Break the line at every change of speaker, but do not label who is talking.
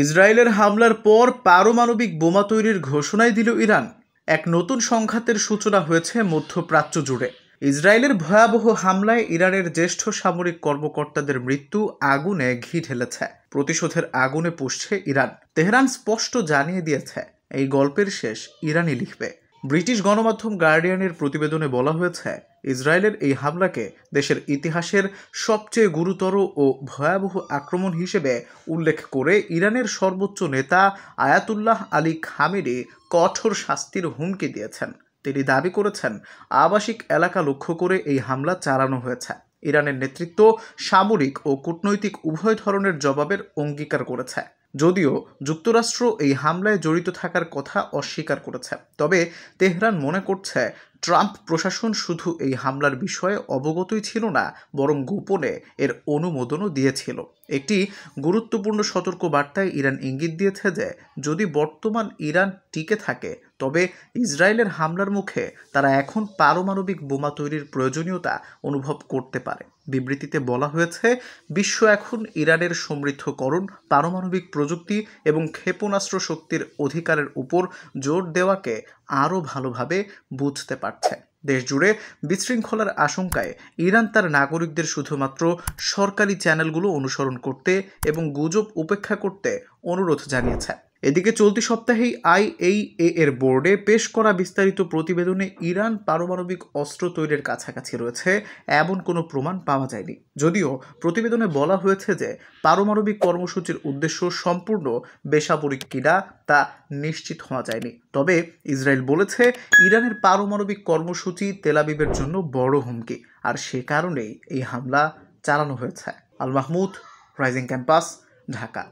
ইসরায়েলের হামলার পর পারমাণবিক বোমা তৈরির ঘোষণাই দিল ইরান। এক নতুন সংঘাতের সূচনা হয়েছে মধ্যপ্রাচ্য জুড়ে। ইসরায়েলের ভয়াবহ হামলায় ইরানের জ্যেষ্ঠ সামরিক কর্মকর্তাদের মৃত্যু আগুনে ঘি ঢেলেছে। প্রতিশোধের আগুনে পুষছে ইরান। তেহরান স্পষ্ট জানিয়ে দিয়েছে, এই গল্পের শেষ ইরানই লিখবে। ব্রিটিশ গণমাধ্যম গার্ডিয়ানের প্রতিবেদনে বলা হয়েছে, ইসরায়েলের এই হামলাকে দেশের ইতিহাসের সবচেয়ে গুরুতর ও ভয়াবহ আক্রমণ হিসেবে উল্লেখ করে ইরানের সর্বোচ্চ নেতা আয়াতুল্লাহ আলী খামেনি কঠোর শাস্তির হুমকি দিয়েছেন। তিনি দাবি করেছেন, আবাসিক এলাকা লক্ষ্য করে এই হামলা চালানো হয়েছে। ইরানের নেতৃত্ব সামরিক ও কূটনৈতিক উভয় ধরনের জবাবের অঙ্গীকার করেছে। যদিও যুক্তরাষ্ট্র এই হামলায় জড়িত থাকার কথা অস্বীকার করেছে, তবে তেহরান মনে করছে ট্রাম্প প্রশাসন শুধু এই হামলার বিষয়ে অবগতই ছিল না, বরং গোপনে এর অনুমোদনও দিয়েছিল। একটি গুরুত্বপূর্ণ সতর্ক বার্তায় ইরান ইঙ্গিত দিয়েছে যে যদি বর্তমান ইরান টিকে থাকে, তবে ইসরায়েলের হামলার মুখে তারা এখন পারমাণবিক বোমা তৈরির প্রয়োজনীয়তা অনুভব করতে পারে। বিবৃতিতে বলা হয়েছে, বিশ্ব এখন ইরানের সমৃদ্ধকরণ, পারমাণবিক প্রযুক্তি এবং ক্ষেপণাস্ত্র শক্তির অধিকারের উপর জোর দেওয়াকে আরও ভালোভাবে বুঝতে পারছে। দেশ জুড়ে বিশৃঙ্খলার আশঙ্কায় ইরান তার নাগরিকদের শুধুমাত্র সরকারি চ্যানেলগুলো অনুসরণ করতে এবং গুজব উপেক্ষা করতে অনুরোধ জানিয়েছে। এদিকে চলতি সপ্তাহেই IAEA এর বোর্ডে পেশ করা বিস্তারিত প্রতিবেদনে ইরান পারমাণবিক অস্ত্র তৈরির কাছাকাছি রয়েছে এমন কোনো প্রমাণ পাওয়া যায়নি। যদিও প্রতিবেদনে বলা হয়েছে যে পারমাণবিক কর্মসূচির উদ্দেশ্য সম্পূর্ণ বেসামরিক কিনা তা নিশ্চিত হওয়া যায়নি। তবে ইসরায়েল বলেছে, ইরানের পারমাণবিক কর্মসূচি তেল আবিবের জন্য বড় হুমকি, আর সে কারণেই এই হামলা চালানো হয়েছে। Al Mahmud, rising campus, Dhaka.